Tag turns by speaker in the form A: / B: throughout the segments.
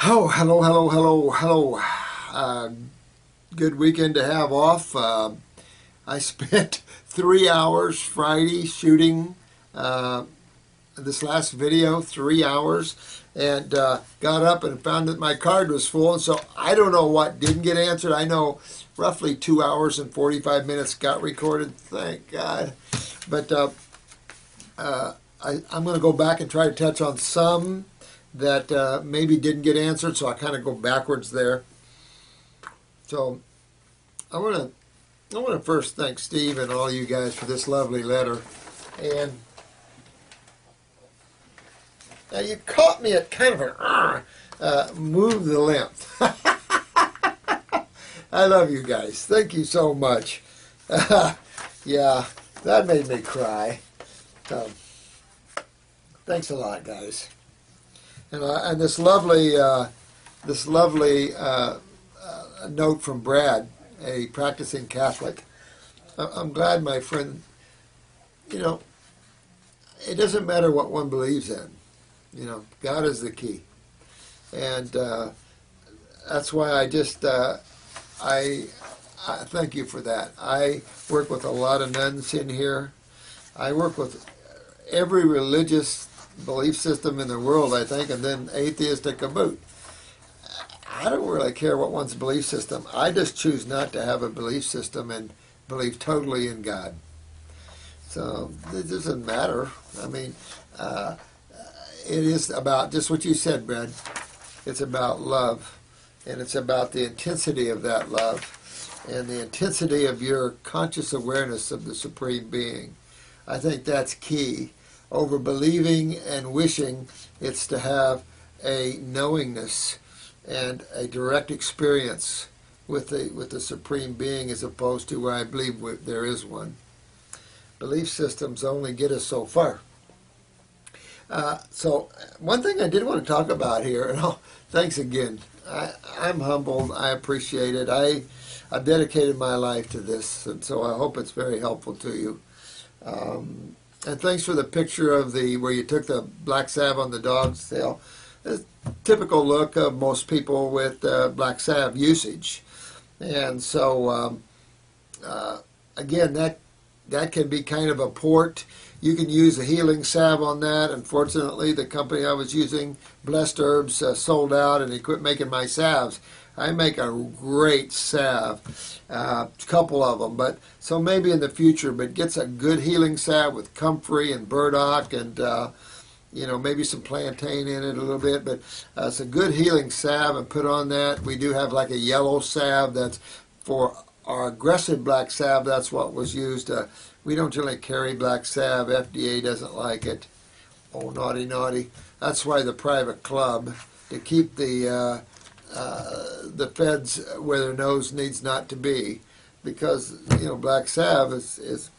A: Oh, hello, hello, hello, hello. Uh, Good weekend to have off. I spent 3 hours Friday shooting uh, this last video, 3 hours, and got up and found that my card was full. And so I don't know what didn't get answered. I know roughly 2 hours and 45 minutes got recorded. Thank God. But I'm going to go back and try to touch on some that maybe didn't get answered, so I kind of go backwards there. So I want to first thank Steve and all you guys for this lovely letter. And now you caught me at kind of a move the length. I love you guys. Thank you so much. Yeah, that made me cry. Thanks a lot, guys. And this lovely note from Brad, a practicing Catholic. I'm glad, my friend. You know, it doesn't matter what one believes in. God is the key, and that's why I thank you for that. I work with a lot of nuns in here. I work with every religious belief system in the world, I think, and then atheistic to boot. I don't really care what one's belief system. I just choose not to have a belief system and believe totally in God. So it doesn't matter. I mean, it is about just what you said, Brad. It's about love, and it's about the intensity of that love and the intensity of your conscious awareness of the Supreme Being. I think that's key. Over believing and wishing, it's to have a knowingness and a direct experience with the Supreme Being, as opposed to where I believe there is one. Belief systems only get us so far. So one thing I did want to talk about here, and thanks again. I'm humbled. I appreciate it. I've dedicated my life to this, and so I hope it's very helpful to you. And thanks for the picture of where you took the black salve on the dog's tail. It's a typical look of most people with black salve usage. And so, again, that can be kind of a port. You can use a healing salve on that. Unfortunately, the company I was using, Blessed Herbs, sold out and they quit making my salves. I make a great salve, a couple of them, but so maybe in the future. But gets a good healing salve with comfrey and burdock and maybe some plantain in it a little bit. But it's a good healing salve, and put on that. We do have like a yellow salve that's for our aggressive black salve. That's what was used. We don't really carry black salve. FDA doesn't like it. Oh, naughty, naughty. That's why the private club, to keep the feds where their nose needs not to be, because black salve is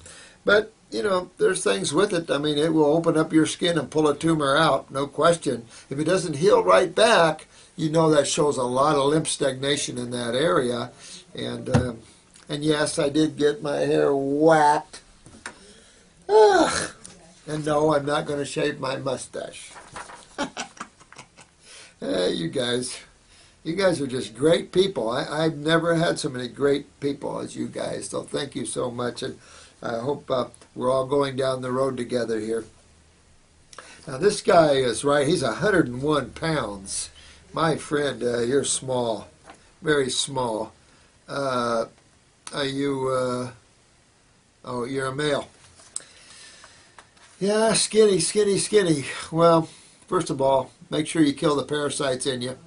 A: but there's things with it. I mean, it will open up your skin and pull a tumor out, no question. If it doesn't heal right back, that shows a lot of lymph stagnation in that area. And yes, I did get my hair whacked. And no, I'm not going to shave my mustache. You guys are just great people. I've never had so many great people as you guys, so thank you so much, and I hope we're all going down the road together here. Now this guy is right. He's 101 pounds. My friend, you're small, very small. Are you, oh, you're a male. Yeah, skinny, skinny, skinny. Well, first of all, make sure you kill the parasites in you.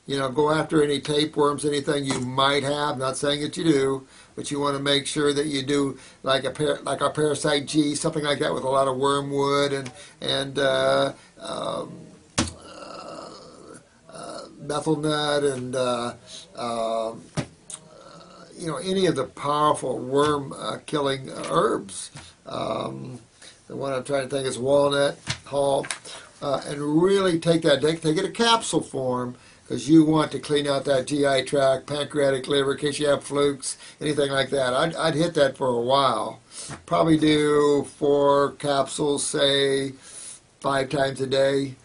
A: Go after any tapeworms, anything you might have. Not saying that you do, but you want to make sure that you do like our Parasite G, something like that, with a lot of wormwood and methyl nut and any of the powerful worm killing herbs. The one I'm trying to think is walnut, hull, and really take it a capsule form, because you want to clean out that GI tract, pancreatic liver, in case you have flukes, anything like that. I'd hit that for a while. Probably do 4 capsules, say 5 times a day.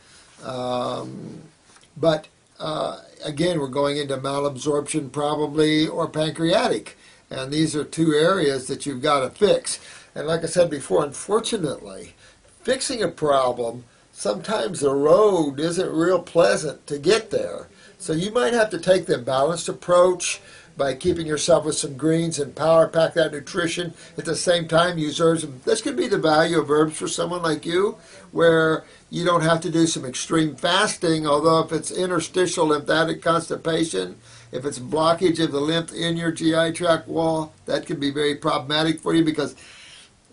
A: But again, we're going into malabsorption probably or pancreatic. And these are two areas that you've got to fix. And like I said before, unfortunately, fixing a problem, sometimes the road isn't real pleasant to get there. So you might have to take the balanced approach by keeping yourself with some greens and power pack that nutrition. At the same time, use herbs. This could be the value of herbs for someone like you, where you don't have to do some extreme fasting, although if it's interstitial lymphatic constipation, if it's blockage of the lymph in your GI tract wall, that can be very problematic for you because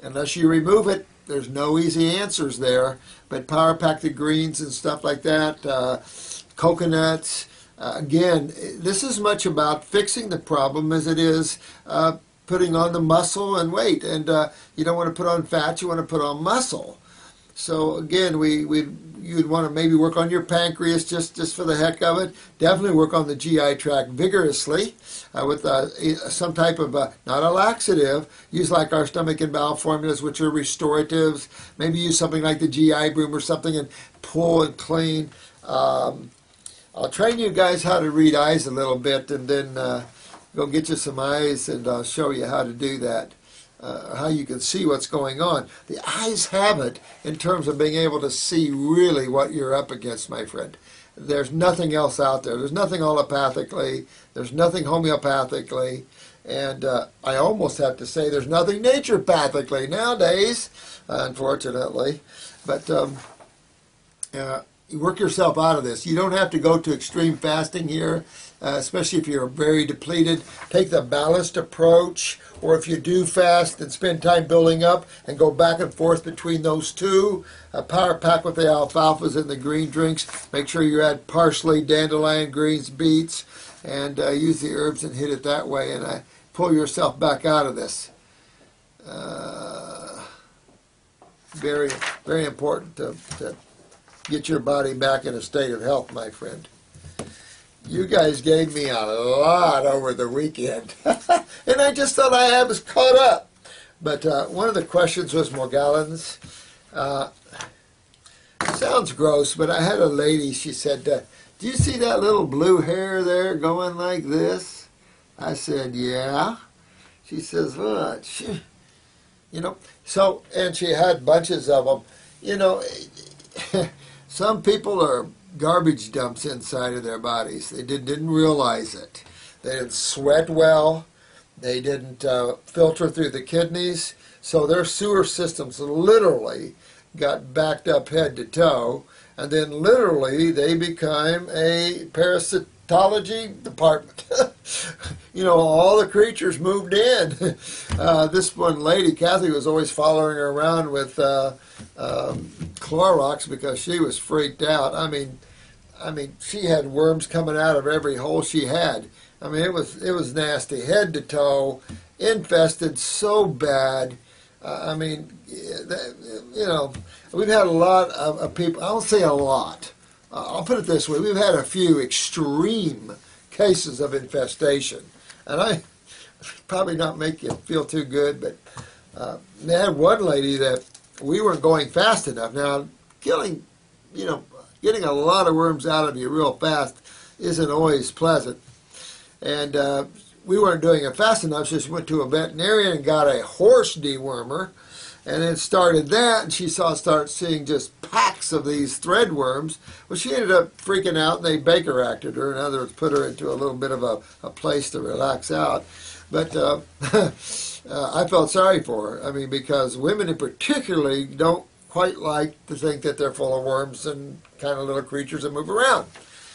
A: unless you remove it, there's no easy answers there. But power pack the greens and stuff like that, coconuts. Again, this is much about fixing the problem as it is putting on the muscle and weight. And you don't want to put on fat, you want to put on muscle. So again, you'd want to maybe work on your pancreas just for the heck of it. Definitely work on the GI tract vigorously with some type of, not a laxative, use like our stomach and bowel formulas, which are restoratives. Maybe use something like the GI Broom or something and pull and clean. I'll train you guys how to read eyes a little bit and then go get you some eyes and I'll show you how to do that. How you can see what's going on. The eyes have it in terms of being able to see really what you're up against, my friend. There's nothing else out there. There's nothing allopathically. There's nothing homeopathically. And I almost have to say there's nothing naturopathically nowadays, unfortunately. But you work yourself out of this. You don't have to go to extreme fasting here, especially if you're very depleted. Take the balanced approach, or if you do fast, then spend time building up and go back and forth between those two. Power pack with the alfalfas and the green drinks. Make sure you add parsley, dandelion greens, beets, and use the herbs and hit it that way. And pull yourself back out of this. Very, very important to get your body back in a state of health, my friend. You guys gave me a lot over the weekend, and I just thought I was caught up. But one of the questions was Morgellons. Sounds gross, but I had a lady, she said, do you see that little blue hair there going like this? I said, yeah. She says, what? You know, so, and she had bunches of them. You know, some people are garbage dumps inside of their bodies. They didn't realize it. They didn't sweat well. They didn't filter through the kidneys. So their sewer systems literally got backed up head to toe. And then literally they became a parasitology department. You know, all the creatures moved in. This one lady, Kathy, was always following her around with Clorox because she was freaked out. I mean, she had worms coming out of every hole she had. I mean, it was nasty, head to toe, infested so bad. I mean, you know, we've had a lot of people. I don't say a lot. I'll put it this way: we've had a few extreme cases of infestation, and I probably not make you feel too good, but they had one lady that we weren't going fast enough. Now, getting a lot of worms out of you real fast isn't always pleasant. And we weren't doing it fast enough, so she went to a veterinarian and got a horse dewormer. And then started that, and she started seeing just packs of these thread worms. Well, she ended up freaking out, and they Baker acted her. In other words, put her into a little bit of a place to relax out. But I felt sorry for her. I mean, because women in particularly don't quite like to think that they're full of worms and kind of little creatures that move around.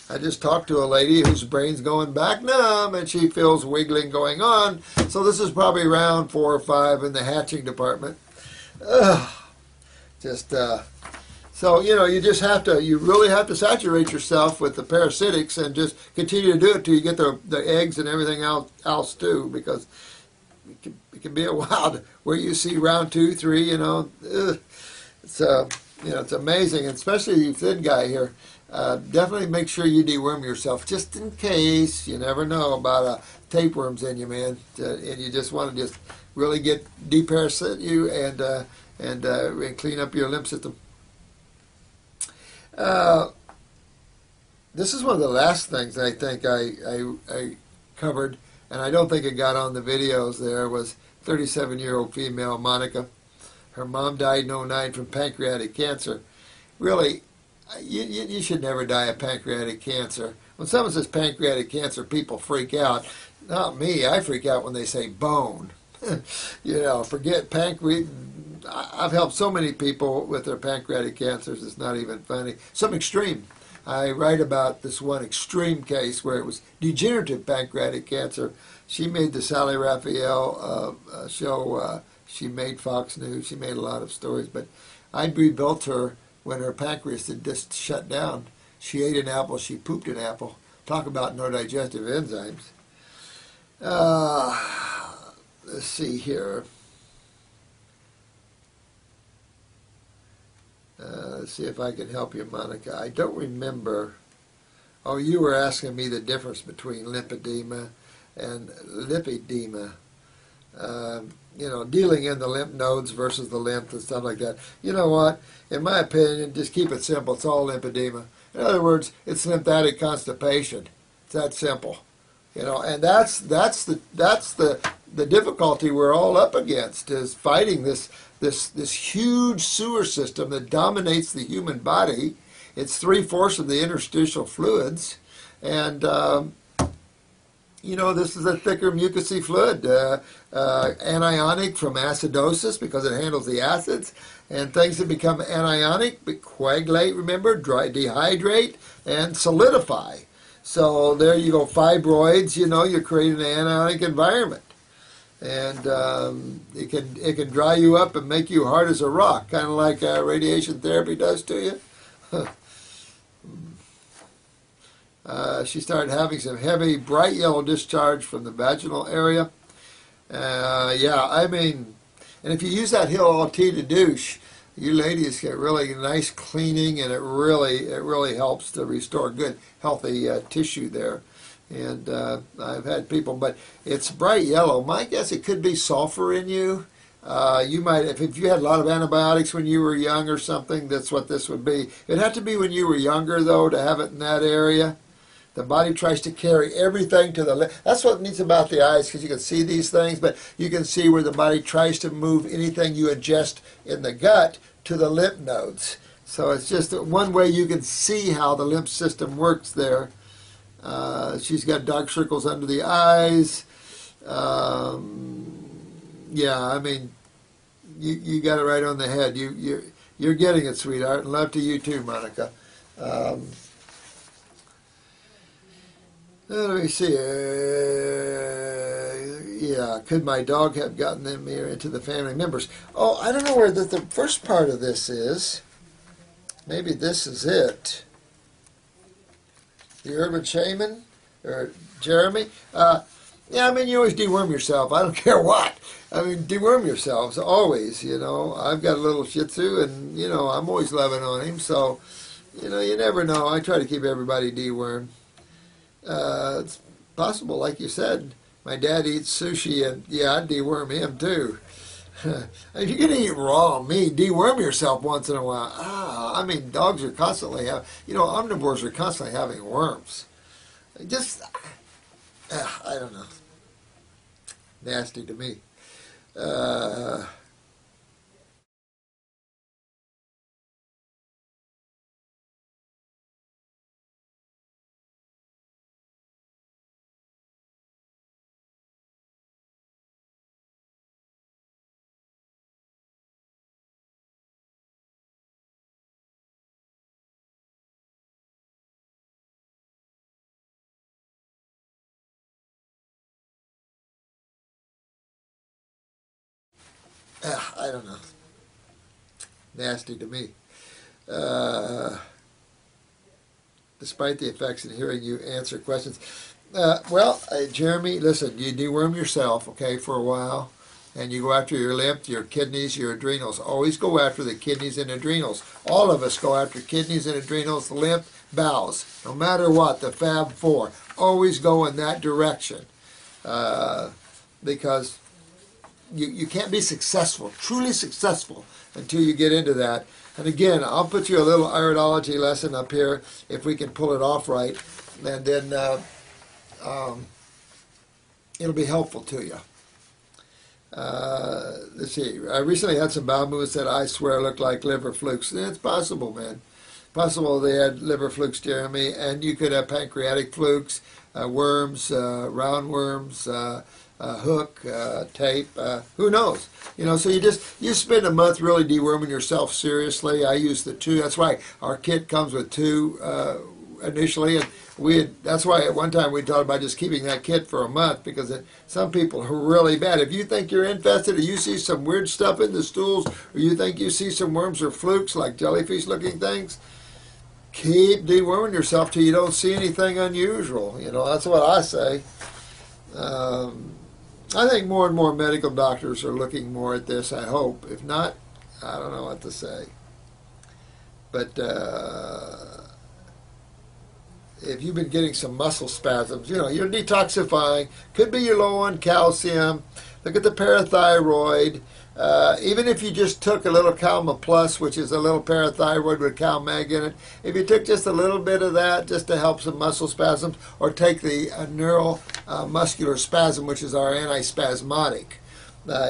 A: I just talked to a lady whose brain's going back numb, and she feels wiggling going on. So this is probably round 4 or 5 in the hatching department. So, you know, you really have to saturate yourself with the parasitics and just continue to do it till you get the eggs and everything else too, because it can be a while where you see round 2, 3, you know. It's it's amazing, and especially you thin guy here. Definitely make sure you deworm yourself, just in case. You never know about tapeworms in you, man. And you just want to just really deparasite you and clean up your lymph system. this is one of the last things I think I covered, and I don't think it got on the videos there, was 37-year-old female, Monica. Her mom died in '09 from pancreatic cancer. Really, you should never die of pancreatic cancer. When someone says pancreatic cancer, people freak out. Not me. I freak out when they say bone. Forget pancreas. I've helped so many people with their pancreatic cancers. It's not even funny. Some extreme. I write about this one extreme case where it was degenerative pancreatic cancer. She made the Sally Raphael show. She made Fox News. She made a lot of stories. But I rebuilt her when her pancreas had just shut down. She ate an apple. She pooped an apple. Talk about no digestive enzymes. Let's see here. Let's see if I can help you, Monica. I don't remember. Oh, you were asking me the difference between lymphedema and lipedema. Dealing in the lymph nodes versus the lymph and stuff like that. You know what? In my opinion, just keep it simple. It's all lymphedema. In other words, it's lymphatic constipation. It's that simple. And that's the difficulty we're all up against, is fighting this huge sewer system that dominates the human body. It's 3/4 of the interstitial fluids, and this is a thicker mucousy fluid, anionic from acidosis because it handles the acids, and things that become anionic coagulate, remember, dehydrate, and solidify. So there you go, fibroids, you're creating an anionic environment. And it can dry you up and make you hard as a rock, kind of like radiation therapy does to you. She started having some heavy, bright yellow discharge from the vaginal area. And if you use that Hill-LT to douche, you ladies get really nice cleaning, and it really helps to restore good, healthy tissue there. And I've had people, but it's bright yellow. My guess, it could be sulfur in you. You might, if you had a lot of antibiotics when you were young or something, that's what this would be. It'd have to be when you were younger, though, to have it in that area. The body tries to carry everything to the lymph. That's what neat about the eyes, because you can see these things, but you can see where the body tries to move anything you ingest in the gut to the lymph nodes. So it's just one way you can see how the lymph system works there. She's got dark circles under the eyes. You got it right on the head. You're getting it, sweetheart, and love to you too, Monica. Let me see. Could my dog have gotten them here into the family members? Oh, I don't know where the first part of this is. Maybe this is it. The urban shaman, or Jeremy. You always deworm yourself. I don't care what. Deworm yourselves always. I've got a little Shih Tzu, and I'm always loving on him. So, you never know. I try to keep everybody dewormed. It's possible, like you said, my dad eats sushi, and I'd deworm him too. If you're going to eat raw meat, deworm yourself once in a while. Dogs are constantly omnivores are constantly having worms. Just, I don't know. Nasty to me. I don't know. Nasty to me. Despite the effects in hearing you answer questions. Jeremy, listen, you deworm yourself, okay, for a while, and you go after your lymph, your kidneys, your adrenals. Always go after the kidneys and adrenals. All of us go after kidneys and adrenals, lymph, bowels. No matter what, the Fab Four. Always go in that direction. Because you can't be successful, truly successful, until you get into that. And again, I'll put you a little iridology lesson up here if we can pull it off right, and then it'll be helpful to you. Let's see. I recently had some bowel movements that I swear looked like liver flukes. It's possible, man. Possible they had liver flukes, Jeremy, and you could have pancreatic flukes, worms, roundworms, hook, tape, who knows? You know, so you spend a month really deworming yourself seriously. I use the 2. That's why our kit comes with 2 initially, and that's why at one time we thought about just keeping that kit for a month, because some people are really bad. If you think you're infested, or you see some weird stuff in the stools, or you think you see some worms or flukes like jellyfish-looking things, keep deworming yourself till you don't see anything unusual. You know, that's what I say. I think more and more medical doctors are looking more at this, I hope. If not, I don't know what to say. But if you've been getting some muscle spasms, you know, you're detoxifying. Could be you're low on calcium. Look at the parathyroid. Even if you just took a little Calma Plus, which is a little parathyroid with CalMag in it, if you took just a little bit of that just to help some muscle spasms, or take the neuromuscular spasm, which is our antispasmodic,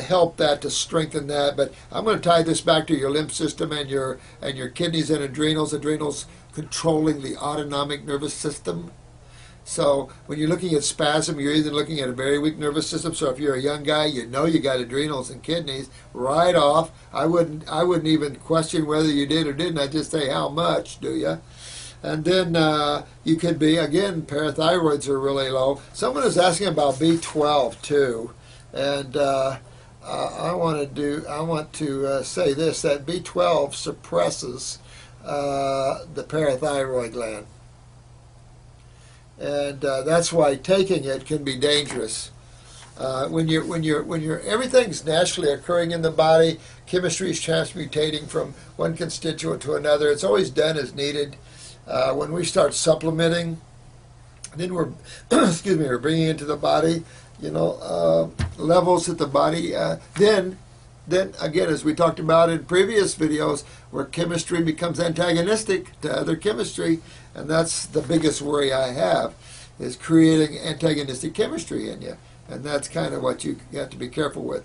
A: help that to strengthen that. But I'm going to tie this back to your lymph system and your kidneys and adrenals. Adrenals controlling the autonomic nervous system. So when you're looking at spasm, you're either looking at a very weak nervous system. So if you're a young guy, you know you got adrenals and kidneys right off. I wouldn't even question whether you did or didn't. I'd just say, how much do you? And then you could be, again, parathyroids are really low. Someone is asking about B12 too, and I want to say this, that B12 suppresses the parathyroid gland. And that's why taking it can be dangerous. When you're everything's naturally occurring in the body, chemistry is transmutating from one constituent to another. It's always done as needed. When we start supplementing, then we're we're bringing into the body, levels that the body then again, as we talked about in previous videos, where chemistry becomes antagonistic to other chemistry, and that's the biggest worry I have, is creating antagonistic chemistry in you, and that's kind of what you got to be careful with.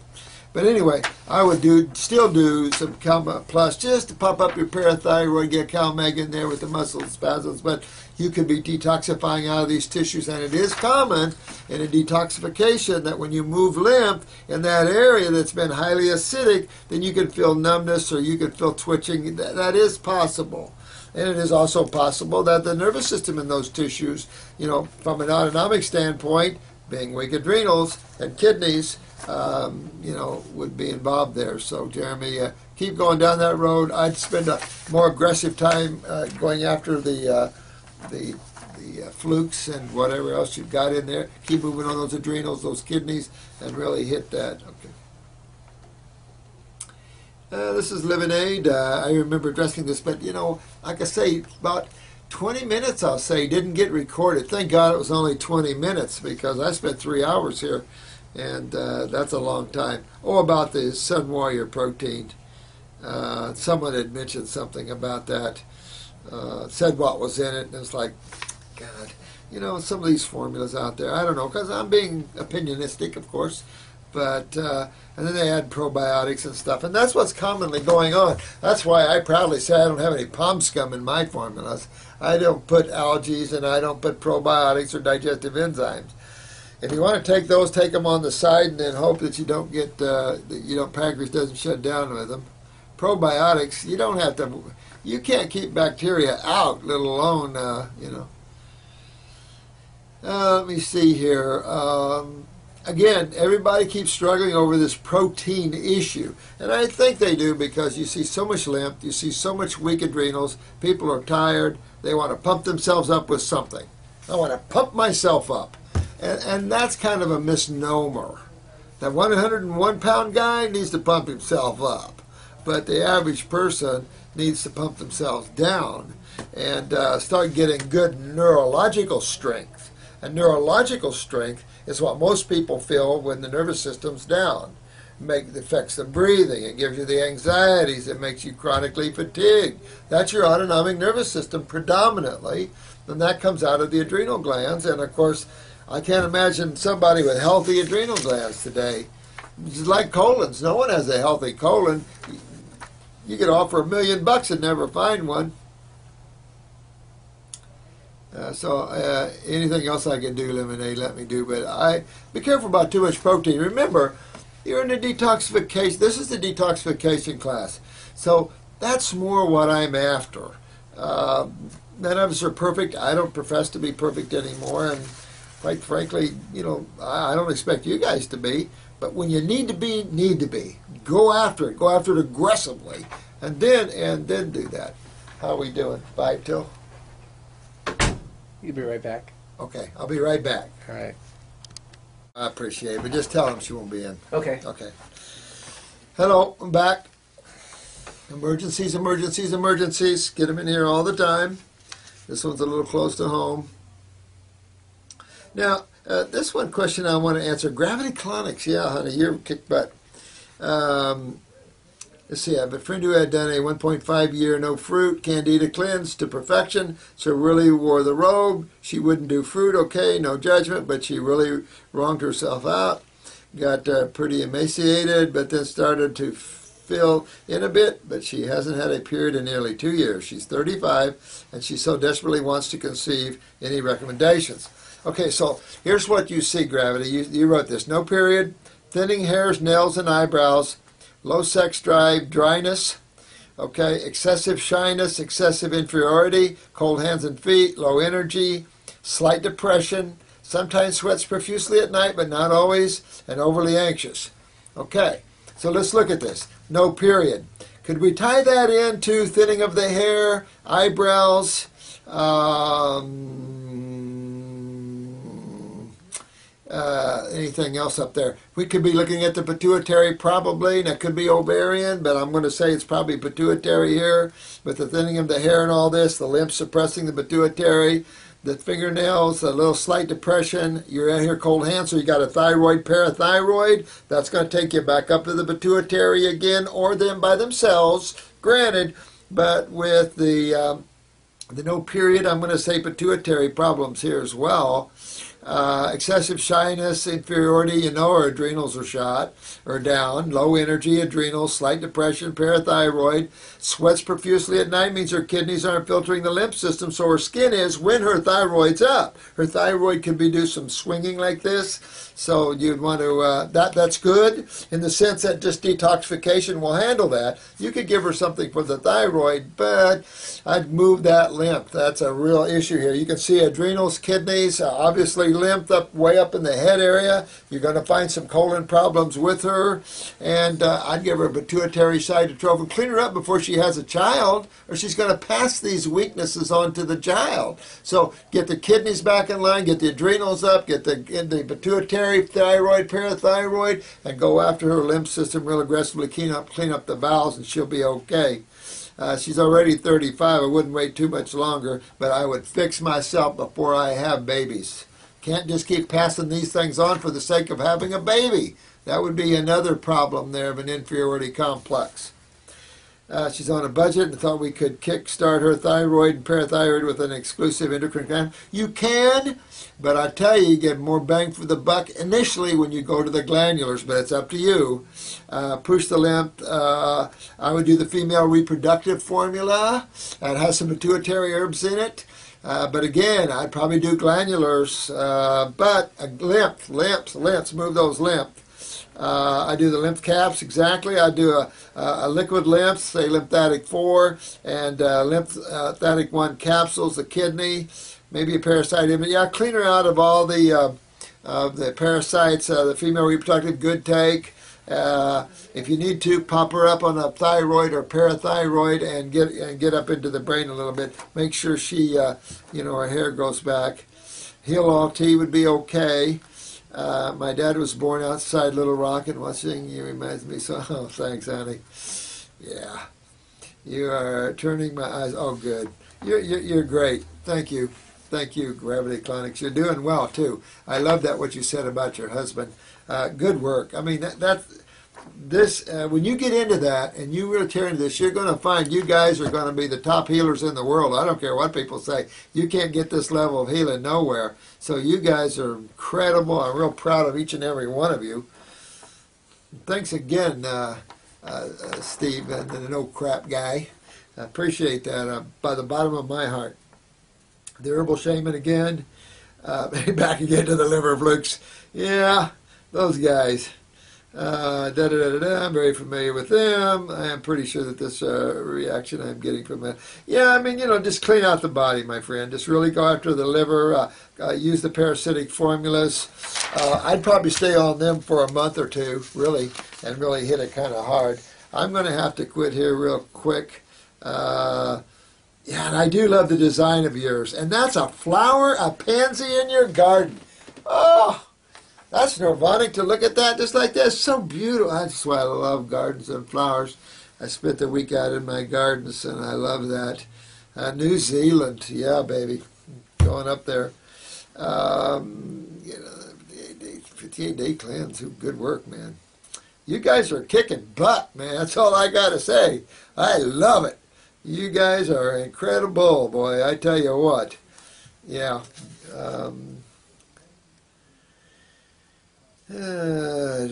A: But anyway, I would still do some Calma Plus just to pump up your parathyroid, get CalMag in there with the muscle spasms, but you could be detoxifying out of these tissues, and it is common in a detoxification that when you move lymph in that area that's been highly acidic, then you can feel numbness or you can feel twitching. That is possible. And it is also possible that the nervous system in those tissues, from an autonomic standpoint, being weak adrenals and kidneys, would be involved there. So, Jeremy, keep going down that road. I'd spend a more aggressive time going after the flukes and whatever else you've got in there. Keep moving on those adrenals, those kidneys, and really hit that. Okay. This is Living Aid. I remember addressing this, but, like I say, about 20 minutes, I'll say, didn't get recorded. Thank God it was only 20 minutes, because I spent 3 hours here, and that's a long time. Oh, about the Sun Warrior protein. Someone had mentioned something about that, said what was in it, and it's like, God, some of these formulas out there, I don't know, because I'm being opinionistic, of course, but, and then they add probiotics and stuff, and that's what's commonly going on. That's why I proudly say I don't have any palm scum in my formulas. I don't put algae, and I don't put probiotics or digestive enzymes. If you want to take those, take them on the side, and then hope that you don't get, pancreas doesn't shut down with them. Probiotics, you don't have to, you can't keep bacteria out, let alone, let me see here. Again, everybody keeps struggling over this protein issue. And I think they do because you see so much lymph, you see so much weak adrenals, people are tired, they want to pump themselves up with something. I want to pump myself up. And that's kind of a misnomer. That 101-pound guy needs to pump himself up. But the average person needs to pump themselves down and start getting good neurological strength. And neurological strength is what most people feel when the nervous system's down. It affects the breathing. It gives you the anxieties. It makes you chronically fatigued. That's your autonomic nervous system predominantly, and that comes out of the adrenal glands. And of course, I can't imagine somebody with healthy adrenal glands today. It's like colons. No one has a healthy colon. You could offer $1 million and never find one. Anything else I can do, Lemonade, let me do. But be careful about too much protein. Remember, you're in a detoxification. This is the detoxification class. So that's more what I'm after. None of us are perfect. I don't profess to be perfect anymore. And quite frankly, I don't expect you guys to be. But when you need to be. Go after it. Go after it aggressively. And then do that. How are we doing? 5 till?
B: You'll be right back.
A: Okay, I'll be right back.
B: All right.
A: I appreciate it, but just tell him she won't be in.
B: Okay.
A: Okay. Hello, I'm back. Emergencies, emergencies, emergencies. Get them in here all the time. This one's a little close to home. Now, this one question I want to answer. Gravity Colonics. Yeah, honey, you're kick butt. Let's see, I have a friend who had done a 1.5 year no fruit candida cleanse to perfection, so really wore the robe. She wouldn't do fruit, okay, no judgment, but she really wronged herself out. Got pretty emaciated, but then started to fill in a bit, but she hasn't had a period in nearly 2 years. She's 35, and she so desperately wants to conceive. Any recommendations? Okay, so here's what you see, Gravity. You wrote this. No period, thinning hairs, nails, and eyebrows, low sex drive, dryness, okay, excessive shyness, excessive inferiority, cold hands and feet, low energy, slight depression, sometimes sweats profusely at night, but not always, and overly anxious. Okay, so let's look at this. No period. Could we tie that into thinning of the hair, eyebrows, anything else up there? We could be looking at the pituitary probably, and it could be ovarian, but I'm going to say it's probably pituitary here with the thinning of the hair and all this, the lymph suppressing the pituitary, the fingernails, a little slight depression. You're in here cold hands, so you got a thyroid, parathyroid. That's going to take you back up to the pituitary again, or them by themselves, granted, but with the no period, I'm going to say pituitary problems here as well. Excessive shyness, inferiority, our adrenals are shot or down, low energy, adrenals, slight depression, parathyroid, sweats profusely at night means her kidneys aren't filtering the lymph system, so her skin is when her thyroid's up. Her thyroid can do some swinging like this, so you'd want to, that's good in the sense that just detoxification will handle that. You could give her something for the thyroid, but I'd move that lymph. That's a real issue here. You can see adrenals, kidneys, obviously lymph way up in the head area. You're going to find some colon problems with her, and I'd give her a pituitary cytotrophin. Clean her up before she has a child, or she's going to pass these weaknesses on to the child. So get the kidneys back in line, get the adrenals up, get the pituitary, thyroid, parathyroid, and go after her lymph system real aggressively, clean up the bowels, and she'll be okay. She's already 35. I wouldn't wait too much longer, but I would fix myself before I have babies. Can't just keep passing these things on for the sake of having a baby. That would be another problem there of an inferiority complex. She's on a budget and thought we could kickstart her thyroid and parathyroid with an exclusive endocrine gland. You can, but I tell you, you get more bang for the buck initially when you go to the glandulars, but it's up to you. Push the lymph. I would do the female reproductive formula. It has some pituitary herbs in it. But again, I'd probably do glandulars, but lymphs, move those lymphs. I do the lymph caps, exactly. I do a liquid lymph, say lymphatic 4, and lymphatic 1 capsules, the kidney, maybe a parasite. Yeah, clean her out of all the parasites, the female reproductive, good take. If you need to, pop her up on a thyroid or parathyroid and get up into the brain a little bit. Make sure she, her hair grows back. Heal all tea would be okay. My dad was born outside Little Rock, and watching you reminds me so. Oh, thanks, honey. Yeah, you are turning my eyes. Oh, good. You're great. Thank you. Thank you, Gravity Colonics. You're doing well, too. I love that, what you said about your husband. Good work. I mean, this when you get into that and you really tear into this, you're going to find you guys are going to be the top healers in the world. I don't care what people say. You can't get this level of healing nowhere. So you guys are incredible. I'm real proud of each and every one of you. Thanks again, Steve, and the no crap guy. I appreciate that by the bottom of my heart. The herbal shaman again. Back again to the liver flukes. Yeah, those guys. I'm very familiar with them. I am pretty sure that this reaction I'm getting from it. Yeah, I mean, just clean out the body, my friend. Just really go after the liver. Use the parasitic formulas. I'd probably stay on them for a month or two, really, and really hit it kind of hard. I'm going to have to quit here real quick. Yeah, and I do love the design of yours. And that's a flower, a pansy in your garden. Oh! That's nirvanic to look at that just like that. It's so beautiful. That's why I love gardens and flowers. I spent the week out in my gardens, and I love that. New Zealand, yeah, baby, going up there. 58-day cleanse, good work, man. You guys are kicking butt, man. That's all I got to say. I love it. You guys are incredible, boy. I tell you what. Yeah. Yeah,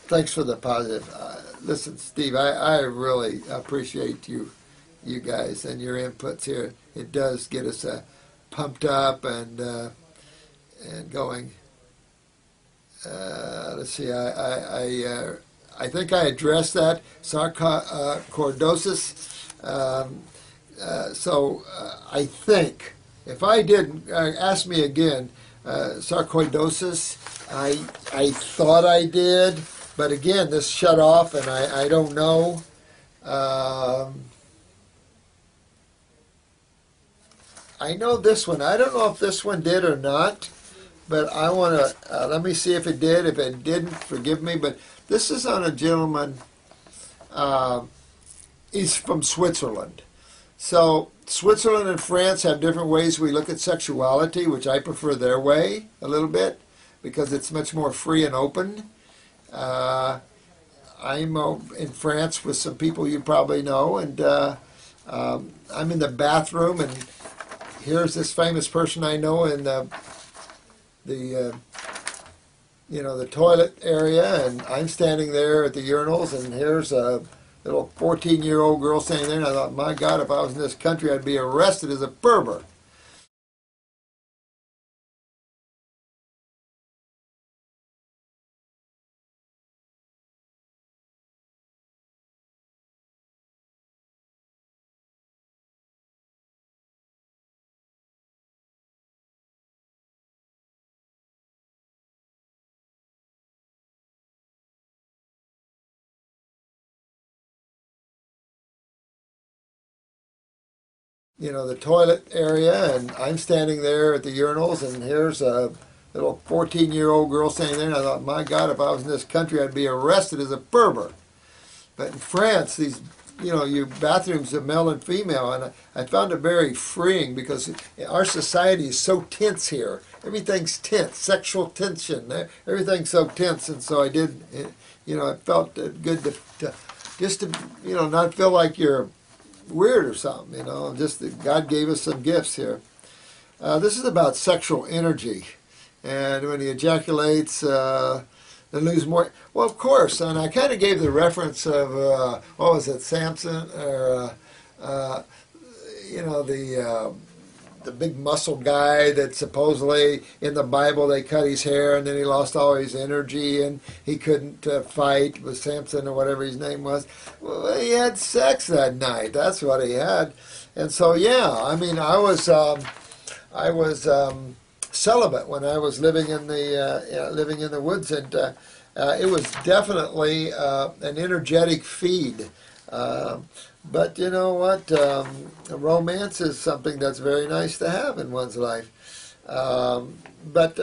A: thanks for the positive. Listen, Steve, I really appreciate you guys and your inputs here. It does get us pumped up and going. Let's see, I think I addressed that sarcoidosis. So I think if I didn't, ask me again. Sarcoidosis, I thought I did, but again, this shut off, and I don't know. I know this one. I don't know if this one did or not, but I want to, let me see if it did. If it didn't, forgive me, but this is on a gentleman, he's from Switzerland. So Switzerland and France have different ways we look at sexuality, which I prefer their way a little bit because it's much more free and open. I'm in France with some people you probably know, and I'm in the bathroom, and here's this famous person I know in the toilet area, and I'm standing there at the urinals, and here's a little 14-year-old girl standing there, and I thought, my God, if I was in this country, I'd be arrested as a pervert. The toilet area, and I'm standing there at the urinals, and here's a little 14-year-old girl standing there, and I thought, my God, if I was in this country, I'd be arrested as a pervert. But in France, these, your bathrooms are male and female, and I found it very freeing because our society is so tense here. Everything's tense, sexual tension, everything's so tense, and so I did, it felt good to not feel like you're weird or something, just that God gave us some gifts here. This is about sexual energy, and when he ejaculates, they lose more. Well, of course, and I kind of gave the reference of, what was it, Samson, or, the big muscle guy that supposedly in the Bible they cut his hair and then he lost all his energy and he couldn't fight with Samson or whatever his name was. Well, he had sex that night. That's what he had. And so, yeah, I mean, I was celibate when I was living in the woods, and it was definitely an energetic feed. But you know what? Romance is something that's very nice to have in one's life. But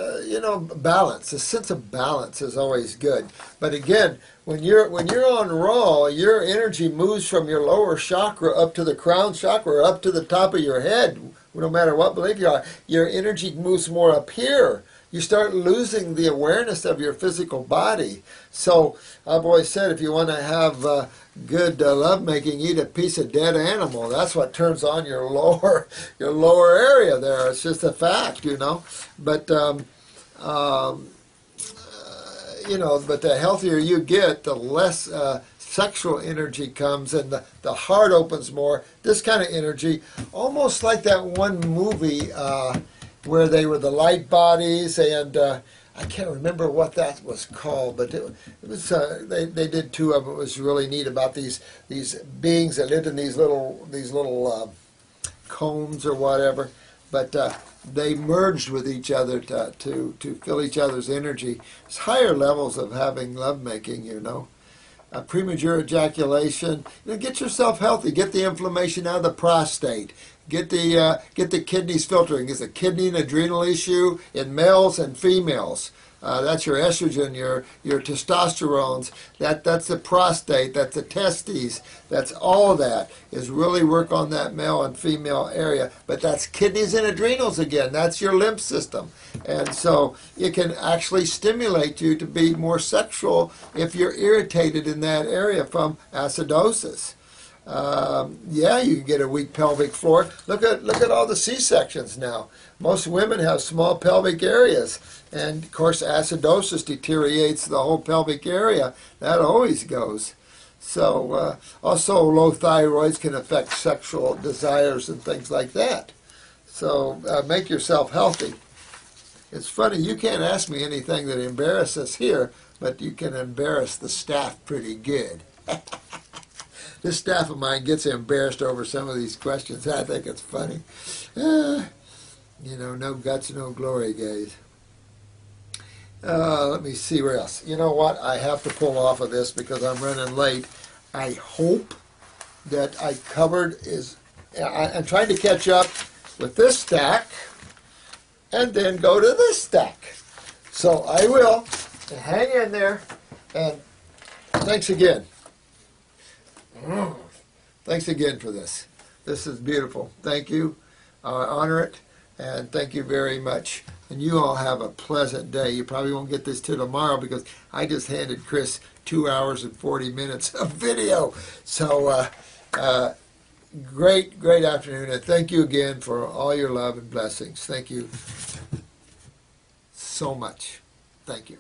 A: balance. A sense of balance is always good. But again, when you're on Raw, your energy moves from your lower chakra up to the crown chakra, up to the top of your head. No matter what belief you are, your energy moves more up here you start losing the awareness of your physical body. So I've always said, if you want to have good lovemaking, eat a piece of dead animal. That's what turns on your lower area there. It's just a fact, you know. But you know, but the healthier you get, the less sexual energy comes, and the heart opens more. This kind of energy, almost like that one movie where they were the light bodies, and I can't remember what that was called, but it was they did two of them. It was really neat about these beings that lived in these little cones or whatever, but they merged with each other to fill each other's energy. It's higher levels of having lovemaking, you know. Premature ejaculation. You know, get yourself healthy. Get the inflammation out of the prostate. Get the kidneys filtering. It's a kidney and adrenal issue in males and females. That's your estrogen, your testosterones. That's the prostate. That's the testes. That's all that is really work on that male and female area. But that's kidneys and adrenals again. That's your lymph system. And so it can actually stimulate you to be more sexual if you're irritated in that area from acidosis. Yeah, you can get a weak pelvic floor. Look at all the C-sections now. Most women have small pelvic areas, and of course acidosis deteriorates the whole pelvic area. That always goes. So also low thyroids can affect sexual desires and things like that. So make yourself healthy. It's funny, you can't ask me anything that embarrasses here, but you can embarrass the staff pretty good. This staff of mine gets embarrassed over some of these questions. I think it's funny. You know, no guts, no glory, guys. Let me see where else. You know what? I have to pull off of this because I'm running late. I hope that I covered I'm trying to catch up with this stack and then go to this stack. So I will. Hang in there. And thanks again. Thanks again for this. This is beautiful. Thank you. I honor it. And thank you very much. And you all have a pleasant day. You probably won't get this till tomorrow because I just handed Chris 2 hours and 40 minutes of video. So great afternoon. And thank you again for all your love and blessings. Thank you so much. Thank you.